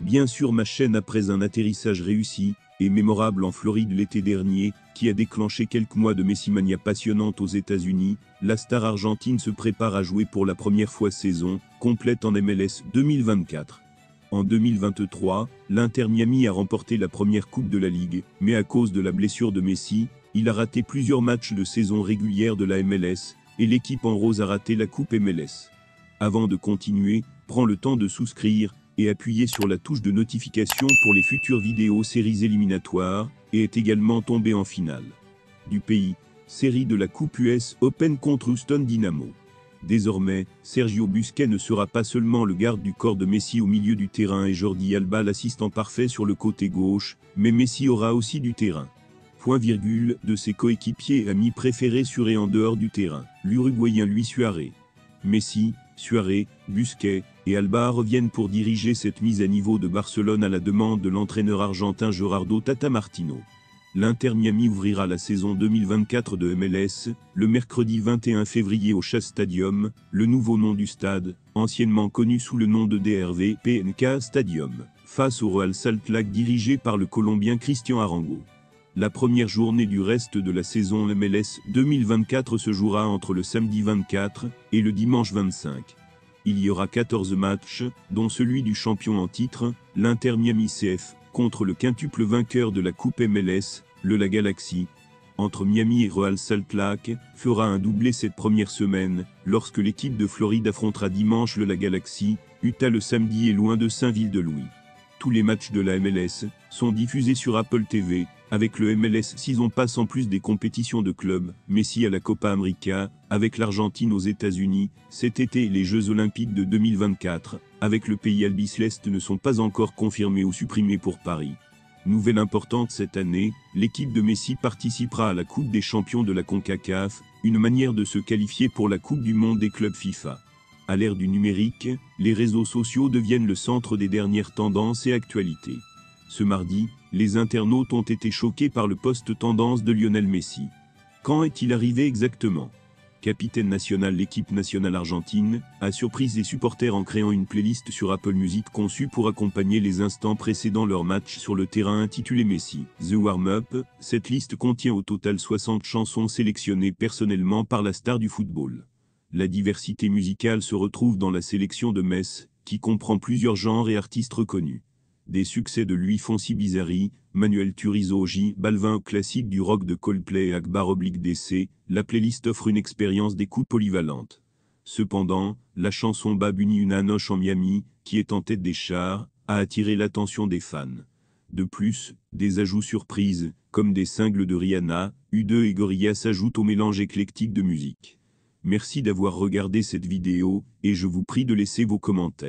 bien sûr ma chaîne après un atterrissage réussi et mémorable en Floride l'été dernier, qui a déclenché quelques mois de messimania passionnante aux États-Unis, la star argentine se prépare à jouer pour la première fois saison complète en MLS 2024. En 2023, l'Inter Miami a remporté la première coupe de la Ligue, mais à cause de la blessure de Messi, il a raté plusieurs matchs de saison régulière de la MLS, et l'équipe en rose a raté la coupe MLS. Avant de continuer, prends le temps de souscrire et appuyer sur la touche de notification pour les futures vidéos séries éliminatoires, et est également tombé en finale du pays, série de la Coupe US Open contre Houston Dynamo. Désormais, Sergio Busquets ne sera pas seulement le garde du corps de Messi au milieu du terrain et Jordi Alba l'assistant parfait sur le côté gauche, mais Messi aura aussi du terrain. Point virgule de ses coéquipiers et amis préférés sur et en dehors du terrain, l'Uruguayen Luis Suarez. Messi, Suarez, Busquets et Alba reviennent pour diriger cette mise à niveau de Barcelone à la demande de l'entraîneur argentin Gerardo Tata Martino. L'Inter Miami ouvrira la saison 2024 de MLS, le mercredi 21 février au Chase Stadium, le nouveau nom du stade, anciennement connu sous le nom de DRV PNK Stadium, face au Real Salt Lake dirigé par le Colombien Cristian Arango. La première journée du reste de la saison MLS 2024 se jouera entre le samedi 24 et le dimanche 25. Il y aura 14 matchs, dont celui du champion en titre, l'Inter Miami CF, contre le quintuple vainqueur de la Coupe MLS, la Galaxy. Entre Miami et Real Salt Lake, fera un doublé cette première semaine, lorsque l'équipe de Floride affrontera dimanche la Galaxy, Utah le samedi et loin de Saint-Ville-de-Louis. Tous les matchs de la MLS sont diffusés sur Apple TV, avec le MLS Season Pass en plus des compétitions de clubs, Messi à la Copa América, avec l'Argentine aux États-Unis, cet été et les Jeux Olympiques de 2024, avec le pays albiceleste ne sont pas encore confirmés ou supprimés pour Paris. Nouvelle importante cette année, l'équipe de Messi participera à la Coupe des champions de la CONCACAF, une manière de se qualifier pour la Coupe du monde des clubs FIFA. À l'ère du numérique, les réseaux sociaux deviennent le centre des dernières tendances et actualités. Ce mardi, les internautes ont été choqués par le post tendance de Lionel Messi. Quand est-il arrivé exactement ? Capitaine national l'équipe nationale argentine, a surpris les supporters en créant une playlist sur Apple Music conçue pour accompagner les instants précédant leur match sur le terrain intitulé Messi. The Warm-Up, cette liste contient au total 60 chansons sélectionnées personnellement par la star du football. La diversité musicale se retrouve dans la sélection de Messi, qui comprend plusieurs genres et artistes reconnus. Des succès de Luis Fonsi Bizarri, Manuel Turizo J Balvin au classique du rock de Coldplay et Akbar/DC, la playlist offre une expérience d'écoute polyvalente. Cependant, la chanson Babuni Una Noche en Miami, qui est en tête des charts, a attiré l'attention des fans. De plus, des ajouts surprises, comme des singles de Rihanna, U2 et Gorillaz s'ajoutent au mélange éclectique de musique. Merci d'avoir regardé cette vidéo, et je vous prie de laisser vos commentaires.